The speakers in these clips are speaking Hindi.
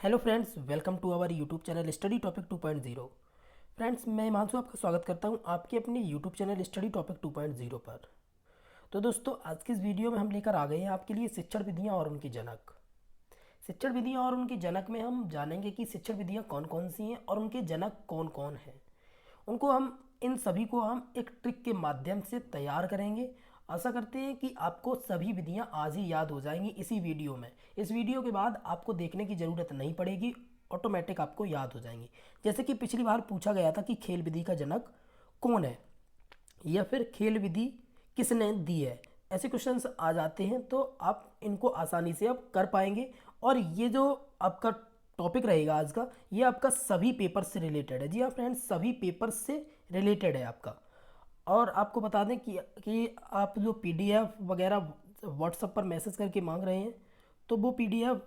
Hello friends, welcome to our YouTube channel study topic 2.0। Friends, मैं हिमांशु आपका स्वागत करता हूं आपके अपने यूट्यूब चैनल स्टडी टॉपिक 2.0 पर। तो दोस्तों, आज की इस वीडियो में हम लेकर आ गए हैं आपके लिए शिक्षण विधियां और उनकी जनक। शिक्षण विधियां और उनकी जनक में हम जानेंगे कि शिक्षण विधियां कौन कौन सी हैं और उनके जनक कौन कौन हैं। उनको हम इन सभी को हम एक ट्रिक के माध्यम से तैयार करेंगे। आशा करते हैं कि आपको सभी विधियां आज ही याद हो जाएंगी इसी वीडियो में। इस वीडियो के बाद आपको देखने की ज़रूरत नहीं पड़ेगी, ऑटोमेटिक आपको याद हो जाएंगी। जैसे कि पिछली बार पूछा गया था कि खेल विधि का जनक कौन है या फिर खेल विधि किसने दी है, ऐसे क्वेश्चंस आ जाते हैं तो आप इनको आसानी से अब कर पाएंगे। और ये जो आपका टॉपिक रहेगा आज का, ये आपका सभी पेपर से रिलेटेड है। जी हाँ फ्रेंड्स, सभी पेपर से रिलेटेड है आपका। और आपको बता दें कि आप जो पीडीएफ वगैरह व्हाट्सएप पर मैसेज करके मांग रहे हैं, तो वो पीडीएफ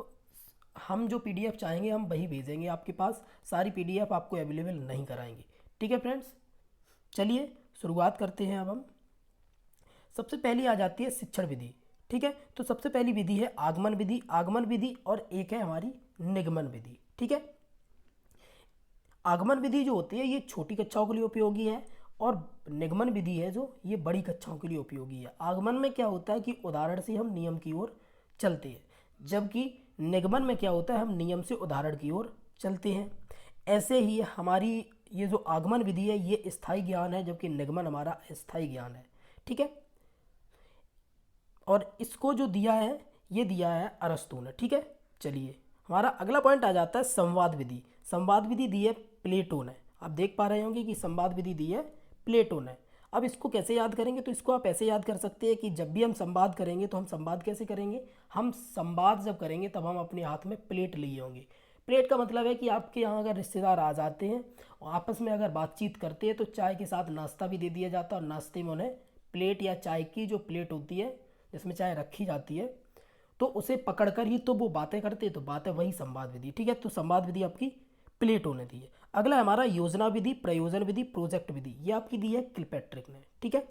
हम जो पीडीएफ चाहेंगे हम वही भेजेंगे आपके पास। सारी पीडीएफ आपको अवेलेबल नहीं कराएंगे। ठीक है फ्रेंड्स, चलिए शुरुआत करते हैं। अब हम सबसे पहली आ जाती है शिक्षण विधि। ठीक है, तो सबसे पहली विधि है आगमन विधि। आगमन विधि और एक है हमारी निगमन विधि। ठीक है, आगमन विधि जो होती है ये छोटी कक्षाओं के लिए उपयोगी है और निगमन विधि है जो ये बड़ी कक्षाओं के लिए उपयोगी है। आगमन में क्या होता है कि उदाहरण से हम नियम की ओर चलते हैं, जबकि निगमन में क्या होता है हम नियम से उदाहरण की ओर चलते हैं। ऐसे ही हमारी ये जो आगमन विधि है ये स्थायी ज्ञान है, जबकि निगमन हमारा अस्थायी ज्ञान है। ठीक है, और इसको जो दिया है ये दिया है अरस्तू ने। ठीक है, चलिए हमारा अगला पॉइंट आ जाता है संवाद विधि। संवाद विधि दी है प्लेटो ने। आप देख पा रहे होंगे कि संवाद विधि दी है प्लेटो ने। अब इसको कैसे याद करेंगे, तो इसको आप ऐसे याद कर सकते हैं कि जब भी हम संवाद करेंगे तो हम संवाद कैसे करेंगे, हम संवाद जब करेंगे तब हम अपने हाथ में प्लेट लिए होंगे। प्लेट का मतलब है कि आपके यहाँ अगर रिश्तेदार आ जाते हैं और आपस में अगर बातचीत करते हैं तो चाय के साथ नाश्ता भी दे दिया जाता है, और नाश्ते में उन्हें प्लेट या चाय की जो प्लेट होती है जिसमें चाय रखी जाती है तो उसे पकड़कर ही तो वो बातें करते, तो बातें वही संवाद विधि। ठीक है, तो संवाद विधि आपकी प्लेटो ने दी है। अगला हमारा योजना विधि, प्रयोजन विधि, प्रोजेक्ट विधि, ये आपकी दी है किलपैट्रिक ने। ठीक है,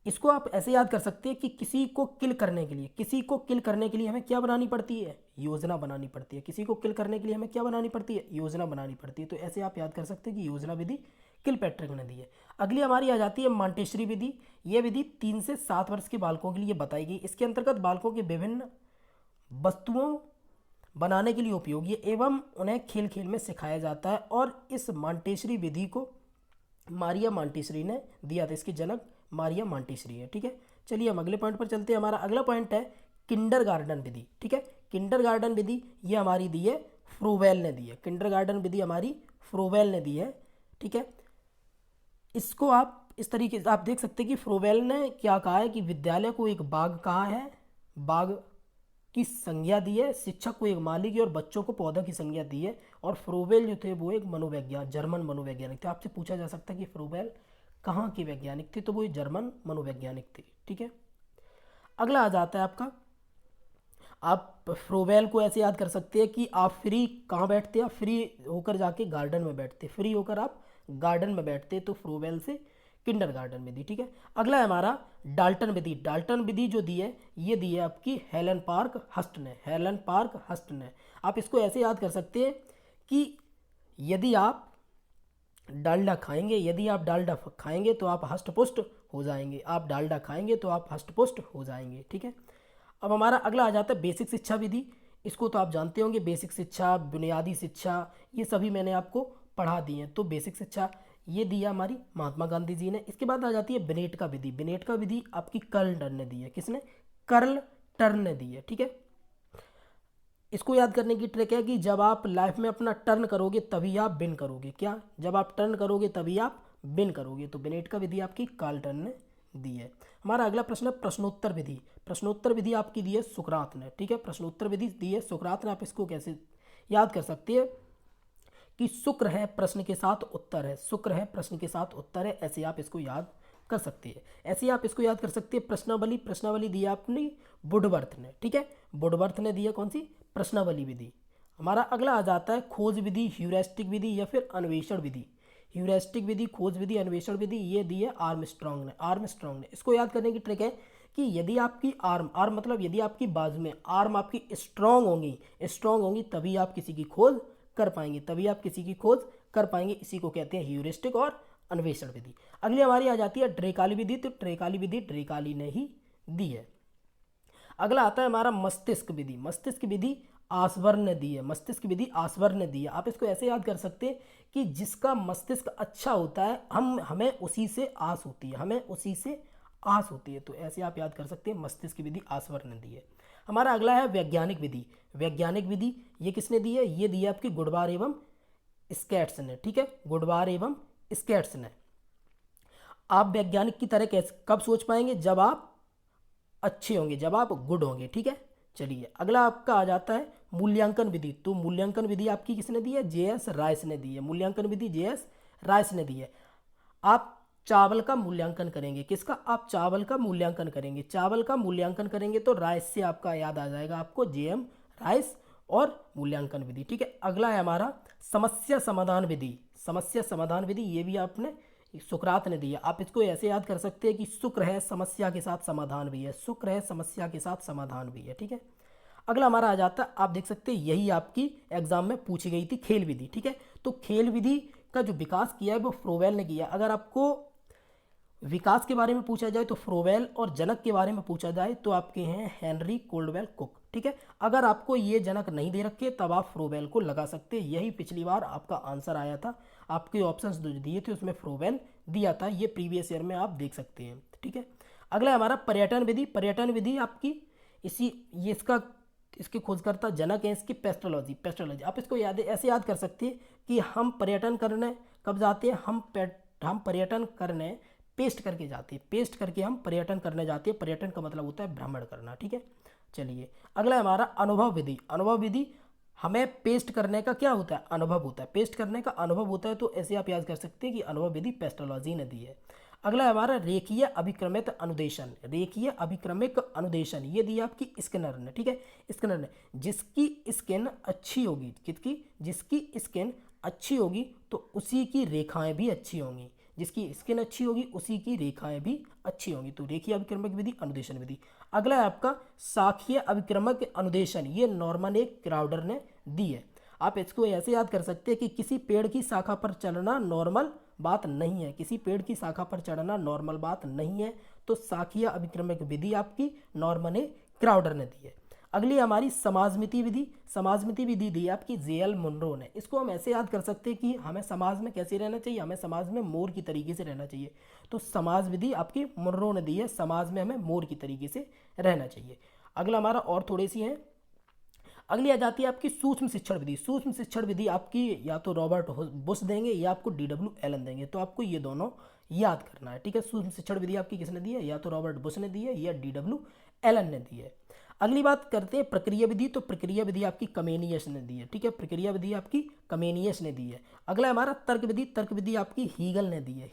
इसको आप ऐसे याद कर सकते हैं कि किसी को किल करने के लिए, किसी को किल करने के लिए हमें क्या बनानी पड़ती है, योजना बनानी पड़ती है। किसी को किल करने के लिए हमें क्या बनानी पड़ती है, योजना बनानी पड़ती है। तो ऐसे आप याद कर सकते हैं कि योजना विधि किलपैट्रिक ने दी है। अगली हमारी आ जाती है मॉन्टेसरी विधि। यह विधि 3 से 7 वर्ष के बालकों के लिए बताई गई। इसके अंतर्गत बालकों के विभिन्न वस्तुओं बनाने के लिए उपयोगी है एवं उन्हें खेल खेल में सिखाया जाता है। और इस मॉन्टेसरी विधि को मारिया मॉन्टेसरी ने दिया था। इसके जनक मारिया मॉन्टेसरी है। ठीक है, चलिए हम अगले पॉइंट पर चलते हैं। हमारा अगला पॉइंट है किंडरगार्टन विधि। ठीक है, किंडरगार्टन विधि ये हमारी दी है फ्रोवेल ने दी है। किंडरगार्टन विधि हमारी फ्रोवेल ने दी है। ठीक है, इसको आप इस तरीके से आप देख सकते हैं कि फ्रोवेल ने क्या कहा है कि विद्यालय को एक बाग कहा है, बाग की संज्ञा दी है, शिक्षक को एक माली की और बच्चों को पौधा की संज्ञा दी है। और फ्रोवेल जो थे वो एक मनोवैज्ञानिक, जर्मन मनोवैज्ञानिक थे। आपसे पूछा जा सकता है कि फ्रोवेल कहाँ के वैज्ञानिक थे, तो वो जर्मन मनोवैज्ञानिक थे। ठीक है, अगला आ जाता है आपका, आप फ्रोवेल को ऐसे याद कर सकते हैं कि आप फ्री कहाँ बैठते हैं, आप फ्री होकर जाके गार्डन में बैठते, फ्री होकर आप गार्डन में बैठते, तो फ्रोवेल से किंडरगार्टन विधि। ठीक है, अगला है हमारा डाल्टन विधि। डाल्टन विधि जो दी है ये दी है आपकी हेलन पार्क हस्ट ने। हेलन पार्क हस्ट ने। आप इसको ऐसे याद कर सकते हैं कि यदि आप डालडा खाएंगे, यदि आप डालडा खाएंगे तो आप हष्ट पुष्ट हो जाएंगे, आप डालडा खाएंगे तो आप हष्ट पुष्ट हो जाएंगे। ठीक है, अब हमारा अगला आ जाता है बेसिक शिक्षा विधि। इसको तो आप जानते होंगे, बेसिक शिक्षा, बुनियादी शिक्षा, ये सभी मैंने आपको पढ़ा दी हैं। तो बेसिक शिक्षा ये दिया हमारी महात्मा गांधी जी ने। इसके बाद आ जाती है बिनेट का विधि। बिनेट का विधि आपकी कर्ल टर्न ने दी है। किसने, कर्ल टर्न ने दी है। ठीक है, इसको याद करने की ट्रिक है कि जब आप लाइफ में अपना टर्न करोगे तभी आप विन करोगे। क्या, जब आप टर्न करोगे तभी आप विन करोगे। तो बिनेट का विधि आपकी कार्ल टर्न ने दी है। हमारा अगला प्रश्न है प्रश्नोत्तर विधि। प्रश्नोत्तर विधि आपकी दी है सुकरात ने। ठीक है, प्रश्नोत्तर विधि दी है सुकरात ने। आप इसको कैसे याद कर सकते हैं कि शुक्र है प्रश्न के साथ उत्तर है, शुक्र है प्रश्न के साथ उत्तर है, ऐसे आप इसको याद कर सकते हैं। ऐसे आप इसको याद कर सकते हैं प्रश्नावली। प्रश्नावली दी है आपने वुडवर्थ ने। ठीक है, वुडवर्थ ने दी है कौन सी, प्रश्नावली विधि। हमारा अगला आ जाता है खोज विधि, ह्यूरिस्टिक विधि या फिर अन्वेषण विधि। ह्यूरिस्टिक विधि, खोज विधि, अन्वेषण विधि ये दी है आर्मस्ट्रॉन्ग ने। आर्मस्ट्रॉन्ग ने। इसको याद करने की ट्रिक है कि यदि आपकी आर्म मतलब यदि आपकी बाजू में आर्म आपकी स्ट्रांग होंगी तभी आप किसी की खोज कर पाएंगे, इसी को कहते हैं ह्यूरिस्टिक और अन्वेषण विधि। अगली हमारी आ जाती है ड्रेकाली विधि। तो ड्रेकाली विधि ड्रेकाली ने ही दी है। अगला आता है हमारा मस्तिष्क विधि। मस्तिष्क विधि आसवर्न ने दी है। आप इसको ऐसे याद कर सकते हैं कि जिसका मस्तिष्क अच्छा होता है हमें उसी से आस होती है। तो ऐसे आप याद कर सकते हैं, मस्तिष्क की विधि आसवर्न ने दी है। हमारा अगला है वैज्ञानिक विधि। ये किसने दी है? ये दी है आपकी गुडवार एवं स्कैट्स ने। ठीक है, गुडवार एवं स्कैट्स ने। आप वैज्ञानिक की तरह कब सोच पाएंगे? जब आप अच्छे होंगे, जब आप गुड होंगे। ठीक है, चलिए अगला आपका आ जाता है मूल्यांकन विधि। तो मूल्यांकन विधि आपकी किसने दी है? जे.एस. राइस ने दी है। मूल्यांकन विधि जे.एस. राइस ने दी है। आप चावल का मूल्यांकन करेंगे। किसका? आप चावल का मूल्यांकन करेंगे तो राइस से आपका याद आ जाएगा आपको जे.एम. राइस और मूल्यांकन विधि। ठीक है, अगला है हमारा समस्या समाधान विधि। ये भी आपने सुकरात ने दी है। आप इसको ऐसे याद कर सकते हैं कि शुक्र है समस्या के साथ समाधान भी है। ठीक है, अगला हमारा आ जाता है, आप देख सकते हैं यही आपकी एग्जाम में पूछी गई थी, खेल विधि। ठीक है, तो खेल विधि का जो विकास किया है वो फ्रोवेल ने किया। अगर आपको विकास के बारे में पूछा जाए तो फ्रोवेल, और जनक के बारे में पूछा जाए तो आपके हैं हेनरी कोल्डवेल कुक। ठीक है, अगर आपको ये जनक नहीं दे रखे तब आप फ्रोवेल को लगा सकते हैं। यही पिछली बार आपका आंसर आया था, आपके ऑप्शंस जो दिए थे उसमें फ्रोवेल दिया था। ये प्रीवियस ईयर में आप देख सकते हैं। ठीक है, अगला हमारा पर्यटन विधि आपकी इसके खोजकर्ता जनक है इसकी पेस्ट्रोलॉजी। आप इसको ऐसे याद कर सकते हैं कि हम पर्यटन करने कब जाते हैं? हम पर्यटन करने पेस्ट करके जाते हैं, पेस्ट करके हम पर्यटन करने जाते हैं। पर्यटन का मतलब होता है भ्रमण करना। ठीक है, चलिए अगला हमारा अनुभव विधि। हमें पेस्ट करने का क्या होता है? अनुभव होता है। पेस्ट करने का अनुभव होता है, तो ऐसे आप याद कर सकते हैं कि अनुभव विधि पेस्ट्रोलॉजी ने दी है। अगला हमारा रेखीय अभिक्रमिक अनुदेशन। ये दी आपकी स्किनर ने। ठीक है, स्किनर ने। जिसकी स्किन अच्छी होगी तो उसी की रेखाएं भी अच्छी होंगी। तो रेखीय अभिक्रमक विधि, अनुदेशन विधि। अगला है आपका शाखीय अभिक्रमक अनुदेशन। ये नॉर्मन ए क्राउडर ने दी है। आप इसको ऐसे याद कर सकते हैं कि किसी पेड़ की शाखा पर चढ़ना नॉर्मल बात नहीं है। तो शाखीय अभिक्रमक विधि आपकी नॉर्मन ए क्राउडर ने दी है। अगली हमारी समाजमिति विधि दी आपकी जे.एल. मुनरो ने। इसको हम ऐसे याद कर सकते हैं कि हमें समाज में कैसे रहना चाहिए? हमें समाज में मोर की तरीके से रहना चाहिए। तो समाज विधि आपकी मुनरो ने दी है। समाज में हमें मोर की तरीके से रहना चाहिए। अगला हमारा और थोड़ी सी है, अगली आ जाती है आपकी सूक्ष्म शिक्षण विधि आपकी या तो रॉबर्ट बुश देंगे या आपको D.W. एलन देंगे। तो आपको ये दोनों याद करना है। ठीक है, सूक्ष्म शिक्षण विधि आपकी किसने दी है? या तो रॉबर्ट बुश ने दी है या D.W. एलन ने दी है। अगली बात करते हैं प्रक्रिया विधि। तो प्रक्रिया विधि आपकी कमेनियस ने दी है। ठीक है, प्रक्रिया विधि आपकी कमेनियस ने दी है। अगला हमारा तर्क विधि आपकी हीगल ने दी है।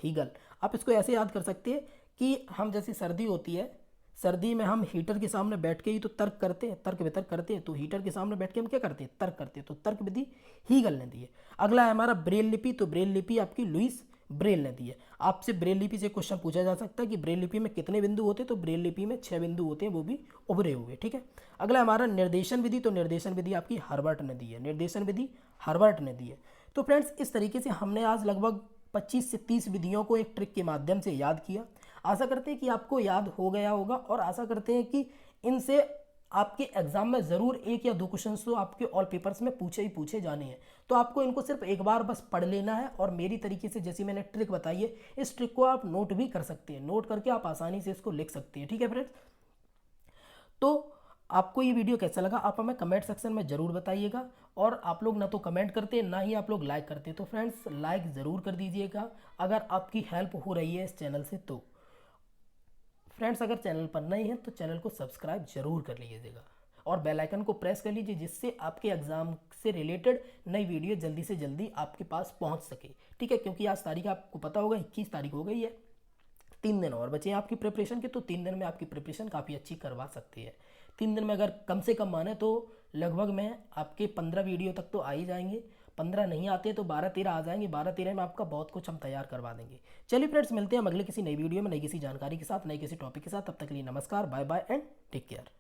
आप इसको ऐसे याद कर सकते हैं कि हम जैसी सर्दी होती है, सर्दी में हम हीटर के सामने बैठ के ही तो तर्क वितर्क करते हैं। तो हीटर के सामने बैठ के हम क्या करते हैं? तर्क करते हैं। तो तर्क विधि हीगल ने दी है। अगला है हमारा ब्रेल लिपि। तो ब्रेल लिपि आपकी लुईस ब्रेल ने दी है। आपसे ब्रेल लिपि से क्वेश्चन पूछा जा सकता है कि ब्रेल लिपि में कितने बिंदु होते हैं? तो ब्रेल लिपि में 6 बिंदु होते हैं, वो भी उभरे हुए। ठीक है, अगला हमारा निर्देशन विधि। तो निर्देशन विधि आपकी हर्बर्ट ने दी है। तो फ्रेंड्स, इस तरीके से हमने आज लगभग 25 से 30 विधियों को एक ट्रिक के माध्यम से याद किया। आशा करते हैं कि आपको याद हो गया होगा और आशा करते हैं कि इनसे आपके एग्जाम में ज़रूर 1 या 2 क्वेश्चंस तो आपके ऑल पेपर्स में पूछे जाने हैं। तो आपको इनको सिर्फ एक बार बस पढ़ लेना है और मेरी तरीके से जैसी मैंने ट्रिक बताई है, इस ट्रिक को आप नोट भी कर सकते हैं। नोट करके आप आसानी से इसको लिख सकते हैं। ठीक है फ्रेंड्स, तो आपको ये वीडियो कैसा लगा आप हमें कमेंट सेक्शन में ज़रूर बताइएगा। और आप लोग ना तो कमेंट करते ना ही आप लोग लाइक करते, तो फ्रेंड्स लाइक ज़रूर कर दीजिएगा अगर आपकी हेल्प हो रही है इस चैनल से। तो फ्रेंड्स, अगर चैनल पर नए हैं तो चैनल को सब्सक्राइब जरूर कर लीजिएगा और बेल आइकन को प्रेस कर लीजिए, जिससे आपके एग्जाम से रिलेटेड नई वीडियो जल्दी से जल्दी आपके पास पहुंच सके। ठीक है, क्योंकि आज तारीख आपको पता होगा 21 तारीख हो गई है। 3 दिन और बचे हैं आपकी प्रिपरेशन के, तो 3 दिन में आपकी प्रिपरेशन काफ़ी अच्छी करवा सकती है। 3 दिन में अगर कम से कम माने तो लगभग में आपके 15 वीडियो तक तो आ ही जाएंगे। 15 नहीं आते तो 12-13 आ जाएंगे, 12-13 में आपका बहुत कुछ हम तैयार करवा देंगे। चलिए फ्रेंड्स, मिलते हैं हम अगले किसी नई वीडियो में नई किसी जानकारी के साथ, नई किसी टॉपिक के साथ। तब तक के लिए नमस्कार, bye bye and take care.